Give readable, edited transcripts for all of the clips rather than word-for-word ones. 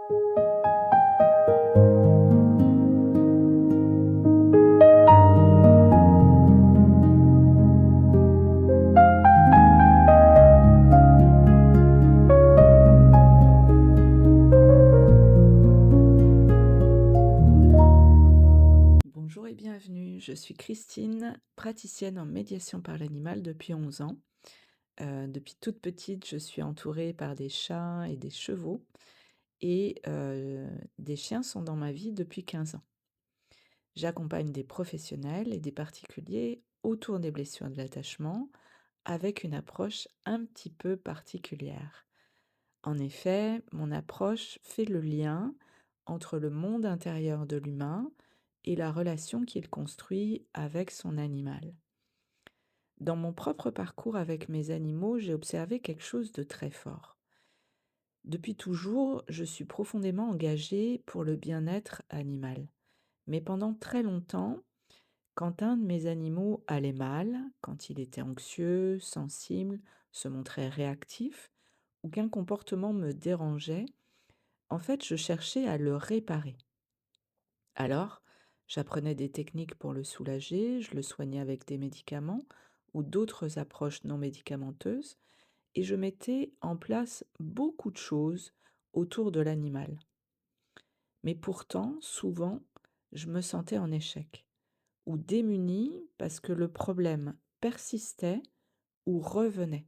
Bonjour et bienvenue, je suis Christine, praticienne en médiation par l'animal depuis 11 ans. Depuis toute petite, je suis entourée par des chats et des chevaux et des chiens sont dans ma vie depuis 15 ans. J'accompagne des professionnels et des particuliers autour des blessures de l'attachement avec une approche un petit peu particulière. En effet, mon approche fait le lien entre le monde intérieur de l'humain et la relation qu'il construit avec son animal. Dans mon propre parcours avec mes animaux, j'ai observé quelque chose de très fort. Depuis toujours, je suis profondément engagée pour le bien-être animal. Mais pendant très longtemps, quand un de mes animaux allait mal, quand il était anxieux, sensible, se montrait réactif, ou qu'un comportement me dérangeait, en fait, je cherchais à le réparer. Alors, j'apprenais des techniques pour le soulager, je le soignais avec des médicaments ou d'autres approches non médicamenteuses, et je mettais en place beaucoup de choses autour de l'animal. Mais pourtant, souvent, je me sentais en échec ou démunie parce que le problème persistait ou revenait,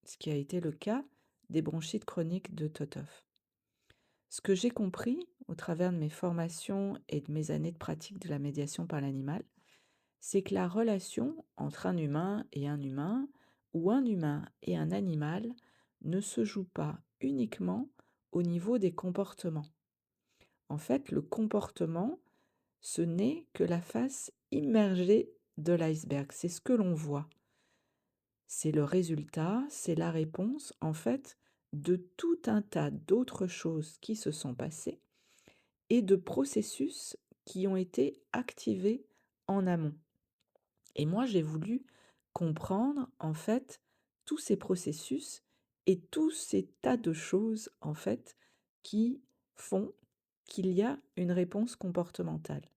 ce qui a été le cas des bronchites chroniques de Totov. Ce que j'ai compris au travers de mes formations et de mes années de pratique de la médiation par l'animal, c'est que la relation entre un humain et un humain, ou un humain et un animal, ne se joue pas uniquement au niveau des comportements. En fait, le comportement, ce n'est que la face immergée de l'iceberg. C'est ce que l'on voit. C'est le résultat, c'est la réponse, en fait, de tout un tas d'autres choses qui se sont passées et de processus qui ont été activés en amont. Et moi, j'ai voulu comprendre, en fait, tous ces processus et tous ces tas de choses, en fait, qui font qu'il y a une réponse comportementale.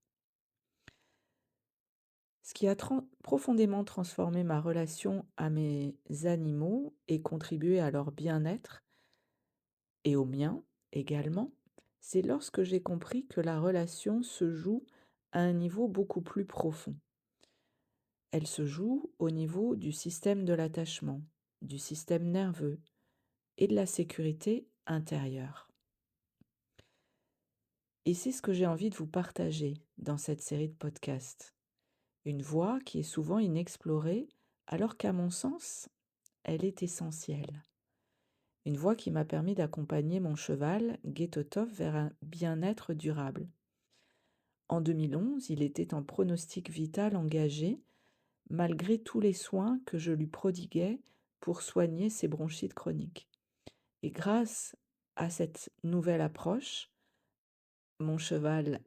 Ce qui a profondément transformé ma relation à mes animaux et contribué à leur bien-être et au mien également, c'est lorsque j'ai compris que la relation se joue à un niveau beaucoup plus profond. Elle se joue au niveau du système de l'attachement, du système nerveux et de la sécurité intérieure. Et c'est ce que j'ai envie de vous partager dans cette série de podcasts. Une voie qui est souvent inexplorée, alors qu'à mon sens, elle est essentielle. Une voie qui m'a permis d'accompagner mon cheval, Guetotov, vers un bien-être durable. En 2011, il était en pronostic vital engagé, malgré tous les soins que je lui prodiguais pour soigner ses bronchites chroniques. Et grâce à cette nouvelle approche, mon cheval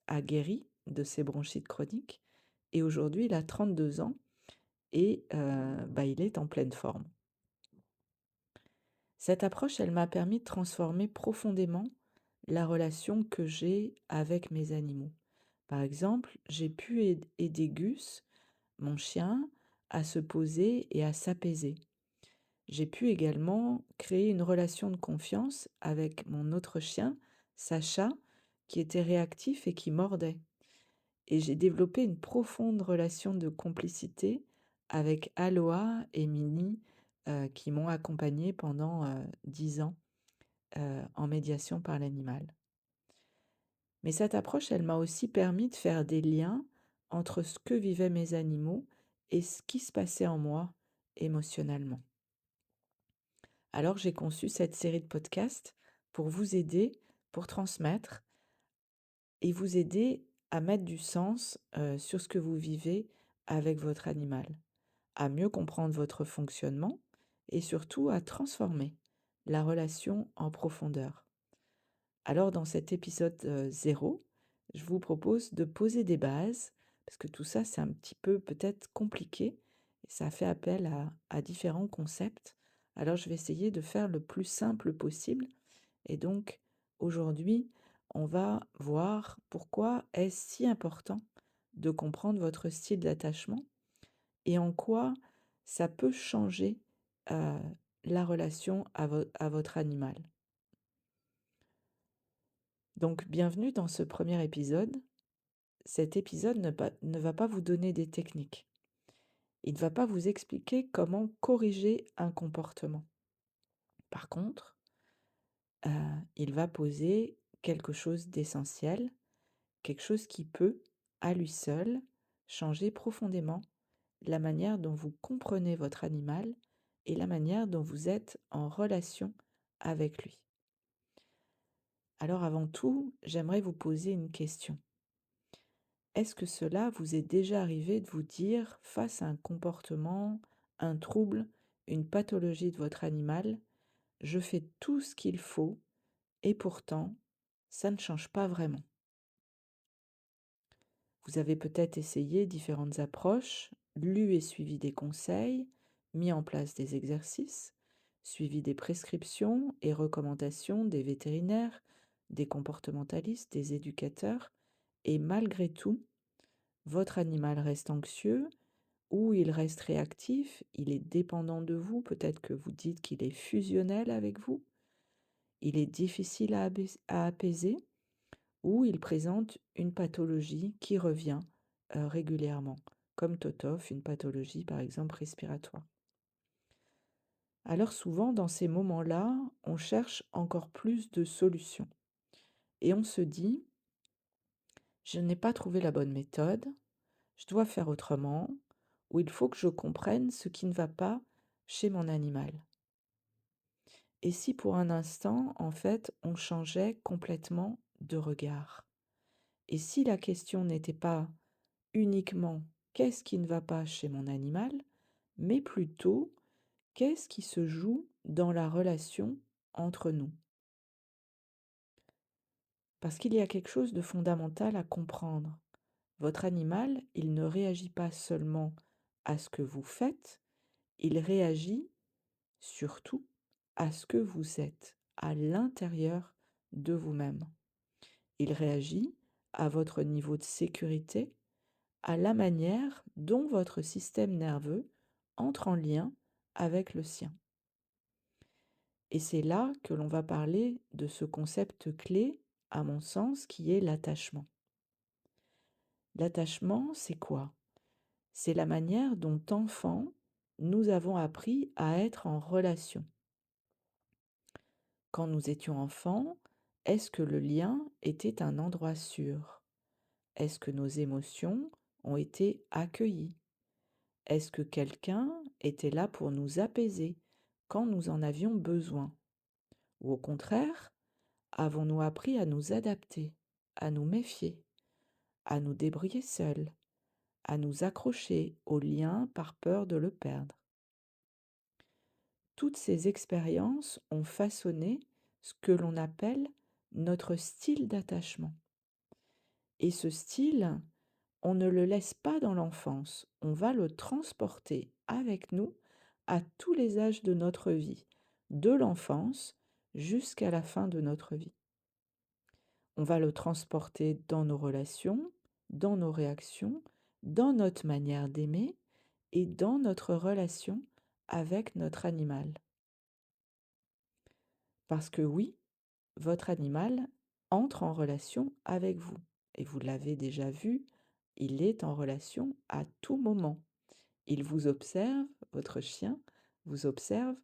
a guéri de ses bronchites chroniques et aujourd'hui il a 32 ans et il est en pleine forme. Cette approche, elle m'a permis de transformer profondément la relation que j'ai avec mes animaux. Par exemple, j'ai pu aider Gus, mon chien, à se poser et à s'apaiser. J'ai pu également créer une relation de confiance avec mon autre chien, Sacha, qui était réactif et qui mordait. Et j'ai développé une profonde relation de complicité avec Aloha et Minnie, qui m'ont accompagnée pendant 10 ans en médiation par l'animal. Mais cette approche, elle m'a aussi permis de faire des liens entre ce que vivaient mes animaux et ce qui se passait en moi émotionnellement. Alors j'ai conçu cette série de podcasts pour vous aider, pour transmettre et vous aider à mettre du sens sur ce que vous vivez avec votre animal, à mieux comprendre votre fonctionnement et surtout à transformer la relation en profondeur. Alors dans cet épisode 0, je vous propose de poser des bases, parce que tout ça c'est un petit peu peut-être compliqué, et ça fait appel à différents concepts. Alors je vais essayer de faire le plus simple possible, et donc Aujourd'hui, on va voir pourquoi est-ce si important de comprendre votre style d'attachement et en quoi ça peut changer, heu, la relation à votre animal. Donc bienvenue dans ce premier épisode. Cet épisode ne va pas vous donner des techniques. Il ne va pas vous expliquer comment corriger un comportement. Par contre, heu, il va poser quelque chose d'essentiel, quelque chose qui peut, à lui seul, changer profondément la manière dont vous comprenez votre animal et la manière dont vous êtes en relation avec lui. Alors avant tout, j'aimerais vous poser une question. Est-ce que cela vous est déjà arrivé de vous dire, face à un comportement, un trouble, une pathologie de votre animal: «Je fais tout ce qu'il faut et pourtant, ça ne change pas vraiment»? Vous avez peut-être essayé différentes approches, lu et suivi des conseils, mis en place des exercices, suivi des prescriptions et recommandations des vétérinaires, des comportementalistes, des éducateurs, et malgré tout, votre animal reste anxieux ou il reste réactif, il est dépendant de vous, peut-être que vous dites qu'il est fusionnel avec vous, il est difficile à apaiser, ou il présente une pathologie qui revient régulièrement, comme TOTOF, une pathologie par exemple respiratoire. Alors souvent, dans ces moments-là, on cherche encore plus de solutions et on se dit: «Je n'ai pas trouvé la bonne méthode, je dois faire autrement, ou il faut que je comprenne ce qui ne va pas chez mon animal». Et si pour un instant, en fait, on changeait complètement de regard? Et si la question n'était pas uniquement: «Qu'est-ce qui ne va pas chez mon animal?», mais plutôt: «Qu'est-ce qui se joue dans la relation entre nous?». Parce qu'il y a quelque chose de fondamental à comprendre. Votre animal, il ne réagit pas seulement à ce que vous faites, il réagit surtout à ce que vous êtes à l'intérieur de vous-même. Il réagit à votre niveau de sécurité, à la manière dont votre système nerveux entre en lien avec le sien. Et c'est là que l'on va parler de ce concept clé, à mon sens, qui est l'attachement. L'attachement, c'est quoi? C'est la manière dont, enfant, nous avons appris à être en relation. Quand nous étions enfants, est-ce que le lien était un endroit sûr? Est-ce que nos émotions ont été accueillies? Est-ce que quelqu'un était là pour nous apaiser quand nous en avions besoin? Ou au contraire, avons-nous appris à nous adapter, à nous méfier, à nous débrouiller seuls, à nous accrocher au lien par peur de le perdre? Toutes ces expériences ont façonné ce que l'on appelle notre style d'attachement. Et ce style, on ne le laisse pas dans l'enfance, on va le transporter avec nous à tous les âges de notre vie, de l'enfance jusqu'à la fin de notre vie. On va le transporter dans nos relations, dans nos réactions, dans notre manière d'aimer et dans notre relation avec notre animal. Parce que oui, votre animal entre en relation avec vous. Et vous l'avez déjà vu, il est en relation à tout moment. Il vous observe, votre chien vous observe,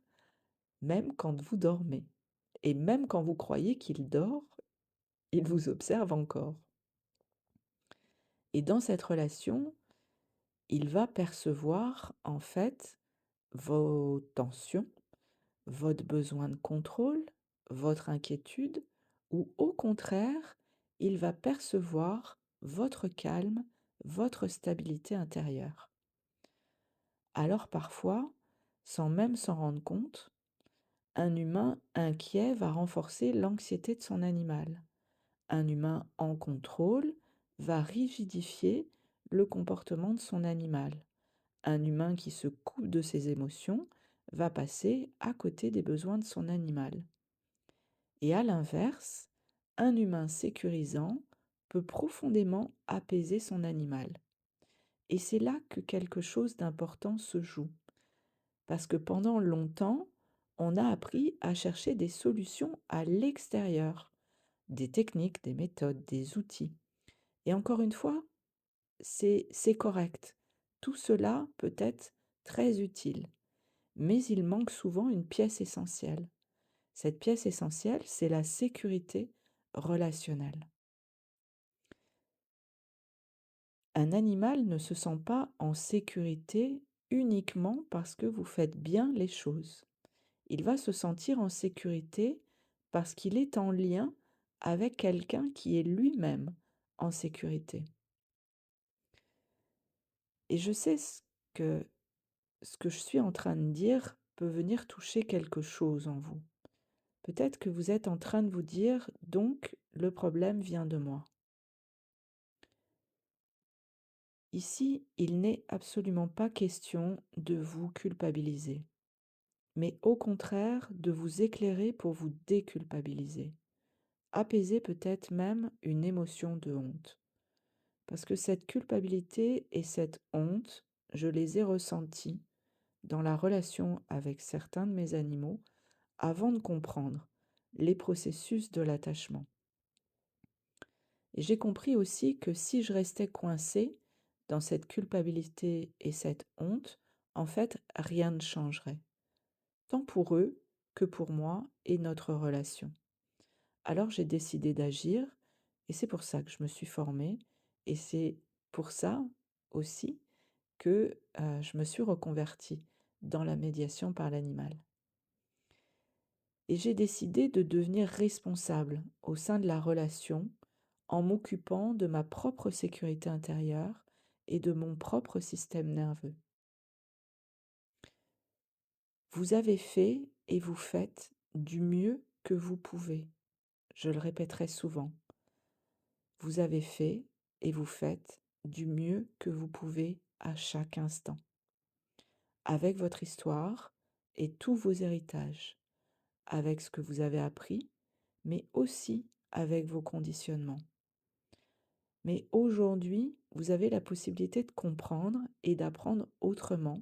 même quand vous dormez. Et même quand vous croyez qu'il dort, il vous observe encore. Et dans cette relation, il va percevoir en fait vos tensions, votre besoin de contrôle, votre inquiétude, ou au contraire, il va percevoir votre calme, votre stabilité intérieure. Alors parfois, sans même s'en rendre compte, un humain inquiet va renforcer l'anxiété de son animal. Un humain en contrôle va rigidifier le comportement de son animal. Un humain qui se coupe de ses émotions va passer à côté des besoins de son animal. Et à l'inverse, Un humain sécurisant peut profondément apaiser son animal. Et c'est là que quelque chose d'important se joue. Parce que pendant longtemps, on a appris à chercher des solutions à l'extérieur, des techniques, des méthodes, des outils. Et encore une fois, c'est correct. Tout cela peut être très utile, mais il manque souvent une pièce essentielle. Cette pièce essentielle, c'est la sécurité relationnelle. Un animal ne se sent pas en sécurité uniquement parce que vous faites bien les choses. Il va se sentir en sécurité parce qu'il est en lien avec quelqu'un qui est lui-même en sécurité. Et je sais que ce que je suis en train de dire peut venir toucher quelque chose en vous. Peut-être que vous êtes en train de vous dire, donc le problème vient de moi. Ici, il n'est absolument pas question de vous culpabiliser, mais au contraire de vous éclairer pour vous déculpabiliser. Apaiser peut-être même une émotion de honte. Parce que cette culpabilité et cette honte, je les ai ressenties dans la relation avec certains de mes animaux avant de comprendre les processus de l'attachement. Et j'ai compris aussi que si je restais coincée dans cette culpabilité et cette honte, en fait, rien ne changerait, tant pour eux que pour moi et notre relation. Alors j'ai décidé d'agir et c'est pour ça que je me suis formée et c'est pour ça aussi que je me suis reconvertie dans la médiation par l'animal. Et j'ai décidé de devenir responsable au sein de la relation en m'occupant de ma propre sécurité intérieure et de mon propre système nerveux. Vous avez fait et vous faites du mieux que vous pouvez. Je le répéterai souvent. Vous avez fait et vous faites du mieux que vous pouvez à chaque instant, avec votre histoire et tous vos héritages, avec ce que vous avez appris, mais aussi avec vos conditionnements. Mais aujourd'hui, vous avez la possibilité de comprendre et d'apprendre autrement.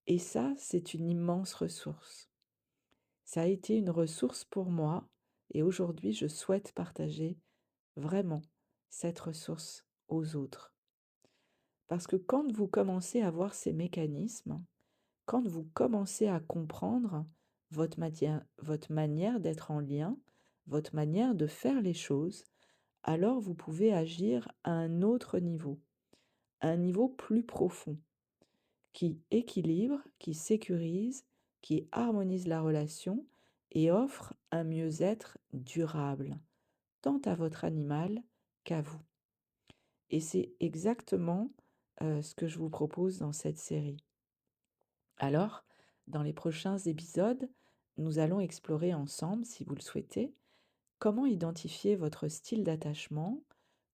Et ça, c'est une immense ressource. Ça a été une ressource pour moi et aujourd'hui, je souhaite partager vraiment cette ressource aux autres. Parce que quand vous commencez à voir ces mécanismes, quand vous commencez à comprendre votre manière d'être en lien, votre manière de faire les choses, alors vous pouvez agir à un autre niveau, un niveau plus profond, qui équilibre, qui sécurise, qui harmonise la relation et offre un mieux-être durable, tant à votre animal qu'à vous. Et c'est exactement ce que je vous propose dans cette série. Alors, dans les prochains épisodes, nous allons explorer ensemble, si vous le souhaitez, comment identifier votre style d'attachement,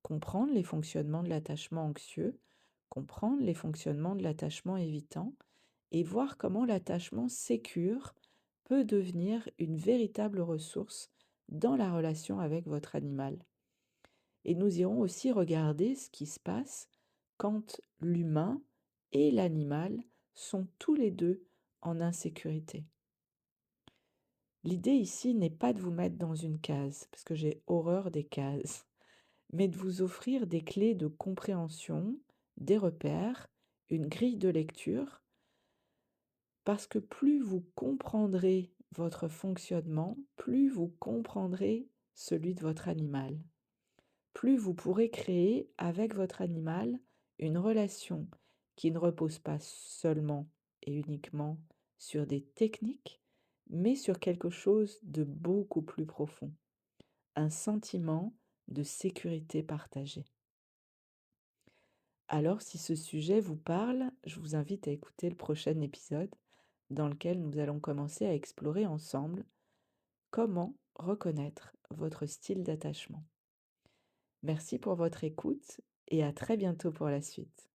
comprendre les fonctionnements de l'attachement anxieux, comprendre les fonctionnements de l'attachement évitant et voir comment l'attachement sécure peut devenir une véritable ressource dans la relation avec votre animal. Et nous irons aussi regarder ce qui se passe quand l'humain et l'animal sont tous les deux en insécurité. L'idée ici n'est pas de vous mettre dans une case, parce que j'ai horreur des cases, mais de vous offrir des clés de compréhension, des repères, une grille de lecture, parce que plus vous comprendrez votre fonctionnement, plus vous comprendrez celui de votre animal. Plus vous pourrez créer avec votre animal une relation qui ne repose pas seulement et uniquement sur des techniques, mais sur quelque chose de beaucoup plus profond, un sentiment de sécurité partagée. Alors, si ce sujet vous parle, je vous invite à écouter le prochain épisode dans lequel nous allons commencer à explorer ensemble comment reconnaître votre style d'attachement. Merci pour votre écoute et à très bientôt pour la suite.